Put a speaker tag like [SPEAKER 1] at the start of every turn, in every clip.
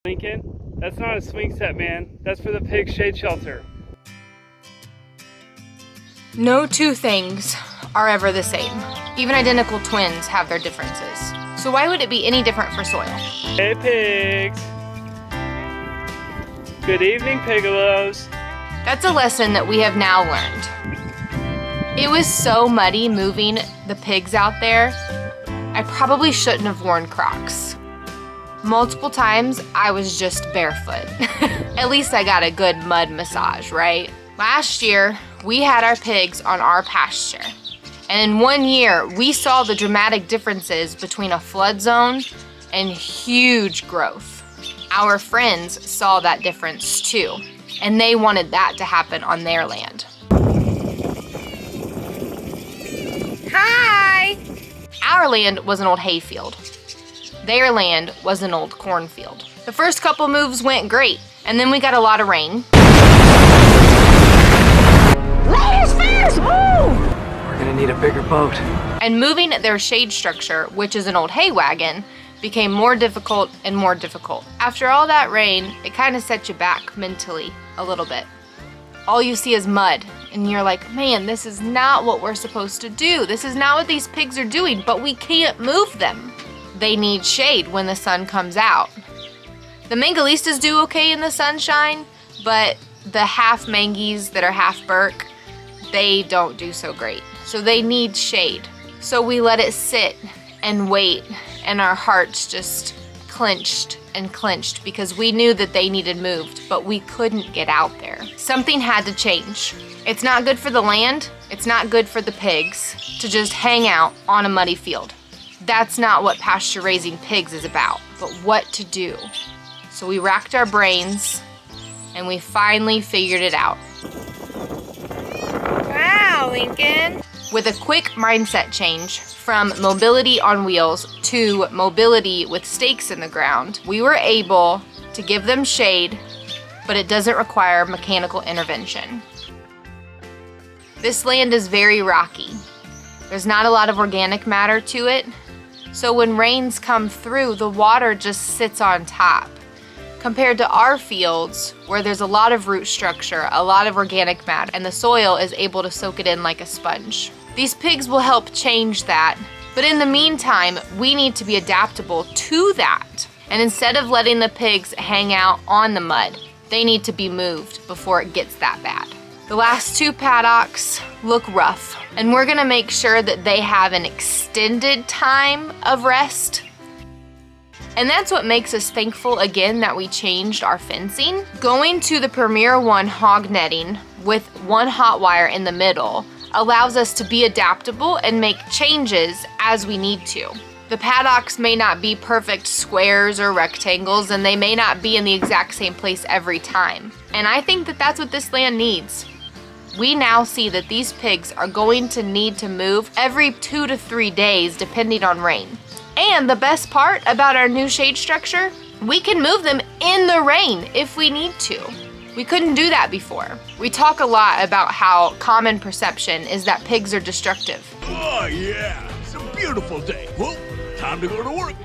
[SPEAKER 1] Lincoln, that's not a swing set, man. That's for the pig shade shelter.
[SPEAKER 2] No two things are ever the same. Even identical twins have their differences. So why would it be any different for soil?
[SPEAKER 1] Hey pigs! Good evening, pigalos.
[SPEAKER 2] That's a lesson that we have now learned. It was so muddy moving the pigs out there, I probably shouldn't have worn Crocs. Multiple times, I was just barefoot. At least I got a good mud massage, right? Last year, we had our pigs on our pasture. And in 1 year, we saw the dramatic differences between a flood zone and huge growth. Our friends saw that difference too, and they wanted that to happen on their land. Hi! Our land was an old hayfield. Their land was an old cornfield. The first couple moves went great, and then we got a lot of rain. Ladies first, move!
[SPEAKER 1] We're gonna need a bigger boat.
[SPEAKER 2] And moving their shade structure, which is an old hay wagon, became more difficult and more difficult. After all that rain, it kind of set you back mentally a little bit. All you see is mud, and you're like, man, this is not what we're supposed to do. This is not what these pigs are doing, but we can't move them. They need shade when the sun comes out. The Mangalistas do okay in the sunshine, but the half Mangies that are half Burke, they don't do so great. So they need shade. So we let it sit and wait, and our hearts just clenched and clenched because we knew that they needed moved, but we couldn't get out there. Something had to change. It's not good for the land, it's not good for the pigs to just hang out on a muddy field. That's not what pasture raising pigs is about, but what to do. So we racked our brains and we finally figured it out. Wow, Lincoln. With a quick mindset change from mobility on wheels to mobility with stakes in the ground, we were able to give them shade, but it doesn't require mechanical intervention. This land is very rocky. There's not a lot of organic matter to it, so when rains come through, the water just sits on top. Compared to our fields, where there's a lot of root structure, a lot of organic matter, and the soil is able to soak it in like a sponge. These pigs will help change that, but in the meantime, we need to be adaptable to that. And instead of letting the pigs hang out on the mud, they need to be moved before it gets that bad. The last 2 paddocks look rough, and we're gonna make sure that they have an extended time of rest. And that's what makes us thankful again that we changed our fencing. Going to the Premier One hog netting with 1 hot wire in the middle allows us to be adaptable and make changes as we need to. The paddocks may not be perfect squares or rectangles, and they may not be in the exact same place every time. And I think that that's what this land needs. We now see that these pigs are going to need to move every 2 to 3 days depending on rain. And the best part about our new shade structure, we can move them in the rain if we need to. We couldn't do that before. We talk a lot about how common perception is that pigs are destructive.
[SPEAKER 3] Oh yeah, it's a beautiful day. Well, time to go to work.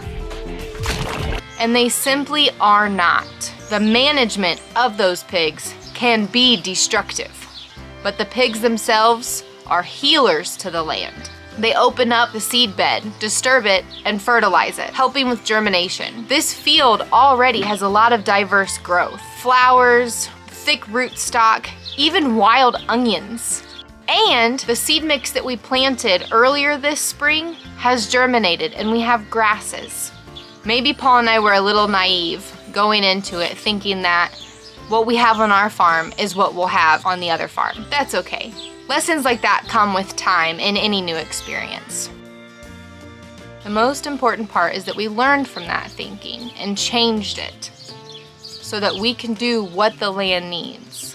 [SPEAKER 2] And they simply are not. The management of those pigs can be destructive, but the pigs themselves are healers to the land. They open up the seed bed, disturb it, and fertilize it, helping with germination. This field already has a lot of diverse growth. Flowers, thick rootstock, even wild onions. And the seed mix that we planted earlier this spring has germinated, and we have grasses. Maybe Paul and I were a little naive going into it, thinking that what we have on our farm is what we'll have on the other farm. That's okay. Lessons like that come with time in any new experience. The most important part is that we learned from that thinking and changed it so that we can do what the land needs.